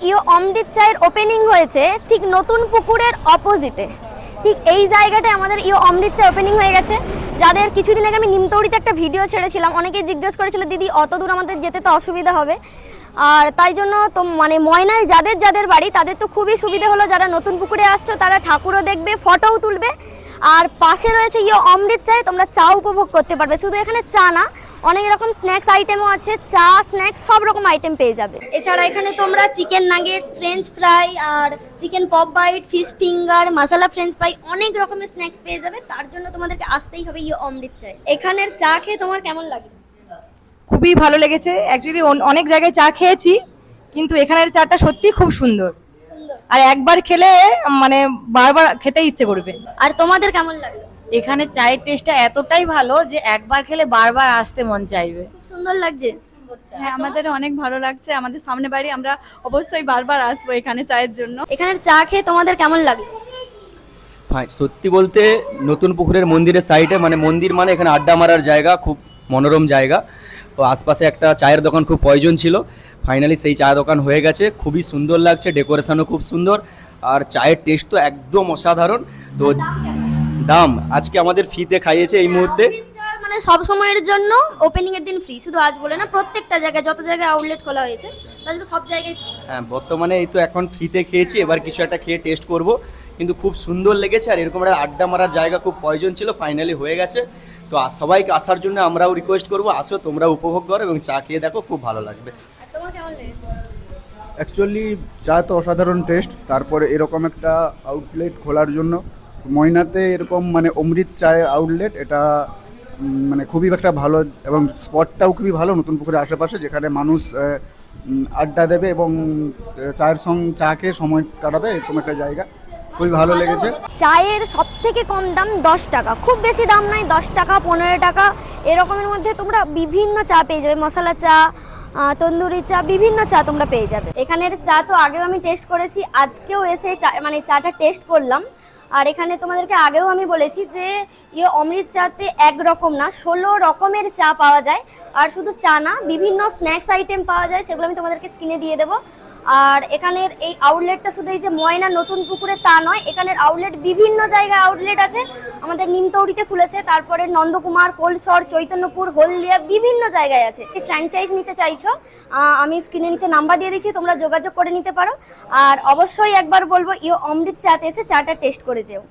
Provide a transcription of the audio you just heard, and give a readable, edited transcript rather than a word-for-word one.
ইও অমৃত চায়ের ওপেনিং হয়েছে ঠিক নতুন পুকুরের অপোজিটে। ঠিক এই জায়গাটায় আমাদের ইও অমৃত চা ওপেনিং হয়ে গেছে। যাদের কিছুদিন আগে আমি নিমতৌড়িতে একটা ভিডিও ছেড়েছিলাম, অনেকেই জিজ্ঞেস করেছিল দিদি অত দূর আমাদের যেতে তো অসুবিধা হবে, আর তাই জন্য তো মানে ময়নায় যাদের যাদের বাড়ি তাদের তো খুবই সুবিধা হলো। যারা নতুন পুকুরে আসছো তারা ঠাকুরও দেখবে, ফটোও তুলবে, আর পাশে রয়েছে ইও অমৃত চায়, তোমরা চা উপভোগ করতে পারবে। শুধু এখানে চা না, অনেক রকম স্ন্যাক্স আইটেমও আছে, চা স্ন্যাক্স সব রকম আইটেম পেয়ে যাবে। এছাড়া এখানে তোমরা চিকেন নাগেটস, ফ্রেঞ্চ ফ্রাই আর chicken pop bite, fish finger, মশলা ফ্রেঞ্চ ফ্রাই অনেক রকমের স্ন্যাক্স পেয়ে যাবে। তার জন্য তোমাদেরকে আসতেই হবে ইও অমৃত চায়। এখানের চা খেয়ে তোমার কেমন লাগে? খুবই ভালো লেগেছে। অ্যাকচুয়ালি অনেক জায়গায় চা খেয়েছি, কিন্তু এখানের চাটা সত্যি খুব সুন্দর, আর একবার খেলে মানে বারবার খেতে ইচ্ছে করবে। আর তোমাদের কেমন লাগলো? এখানে চায়ের টেস্টটা এতটাই ভালো যে একবার খেলে বারবার আসতে মন চাইবে। খুব সুন্দর লাগছে। হ্যাঁ, আমাদের অনেক ভালো লাগছে। আমাদের সামনে বাড়ি, আমরা অবশ্যই বারবার আসবো এখানে চায়ের জন্য। এখানের চা খেয়ে তোমাদের কেমন লাগলো? সত্যি বলতে নতুন পুকুরের মন্দিরের সাইডে, মানে মন্দির মানে এখানে আড্ডা মারার জায়গা, খুব মনোরম জায়গা। তো আশপাশে একটা চায়ের দোকান খুব প্রয়োজন ছিল, ফাইনালি সেই চা দোকান হয়ে গেছে। খুবই সুন্দর লাগছে, ডেকোরেশনও খুব সুন্দর, আর চায়ের টেস্ট তো একদম অসাধারণ। তো দাম আজকে আমাদের ফ্রিতে খাইয়েছে এই মুহূর্তে। মানে সব সময়ের জন্য ওপেনিং এর দিন ফ্রি, শুধু আজ বলে না, প্রত্যেকটা জায়গায় যত জায়গায় আউটলেট খোলা হয়েছে তাহলে সব জায়গায় free। হ্যাঁ, বর্তমানে এই তো এখন ফ্রিতে খেয়েছি, এবার কিছু একটা খেয়ে টেস্ট করব। কিন্তু খুব সুন্দর লেগেছে, আর এরকম একটা আড্ডা মারার জায়গা খুব প্রয়োজন ছিল, ফাইনালি হয়ে গেছে। তো সবাইকে আসার জন্য আমরাও রিকোয়েস্ট করবো, আসো তোমরা উপভোগ করো এবং চা খেয়ে দেখো, খুব ভালো লাগবে। আর তোমার কেমন লেগেছে? অ্যাকচুয়ালি চা তো অসাধারণ টেস্ট, তারপরে এরকম একটা আউটলেট খোলার জন্য ময়নাতে এরকম মানে অমৃত চায়ের আউটলেট, এটা মানে খুবই একটা ভালো, এবং স্পটটাও খুবই ভালো নতুন পুকুরের আশেপাশে, যেখানে মানুষ আড্ডা দেবে এবং চায়ের সঙ্গে চা খেয়ে সময় কাটাবে, এরকম একটা জায়গা খুবই ভালো লেগেছে। চায়ের সব থেকে কম দাম 10 টাকা, খুব বেশি দাম নাই, 10 টাকা 15 টাকা এরকমের মধ্যে তোমরা বিভিন্ন চা পেয়ে যাবে, মশলা চা, তন্দুরি চা, বিভিন্ন চা তোমরা পেয়ে যাবে। এখানের চা তো আগেও আমি টেস্ট করেছি, আজকেও এসে মানে চাটা টেস্ট করলাম। আর এখানে তোমাদেরকে আগেও আমি বলেছি যে ইয়ে অমৃত চাতে এক রকম না, 16 রকমের চা পাওয়া যায়। আর শুধু চা না, বিভিন্ন স্ন্যাক্স আইটেম পাওয়া যায়, সেগুলো আমি তোমাদেরকে স্ক্রিনে দিয়ে দেবো। আর এখানের এই আউটলেটটা শুধু এই যে ময়না নতুন পুকুরে তা নয়, এখানের আউটলেট বিভিন্ন জায়গায় আউটলেট আছে। আমাদের নিমতৌড়িতে খুলেছে, তারপরে নন্দকুমার, কোলসর, চৈতন্যপুর, হলদিয়া, বিভিন্ন জায়গায় আছে। এই ফ্র্যাঞ্চাইজ নিতে চাইছো, আমি স্ক্রিনে নিচে নাম্বার দিয়ে দিচ্ছি, তোমরা যোগাযোগ করে নিতে পারো। আর অবশ্যই একবার বলবো ইও অমৃত চাতে এসে চাটা টেস্ট করে যেও।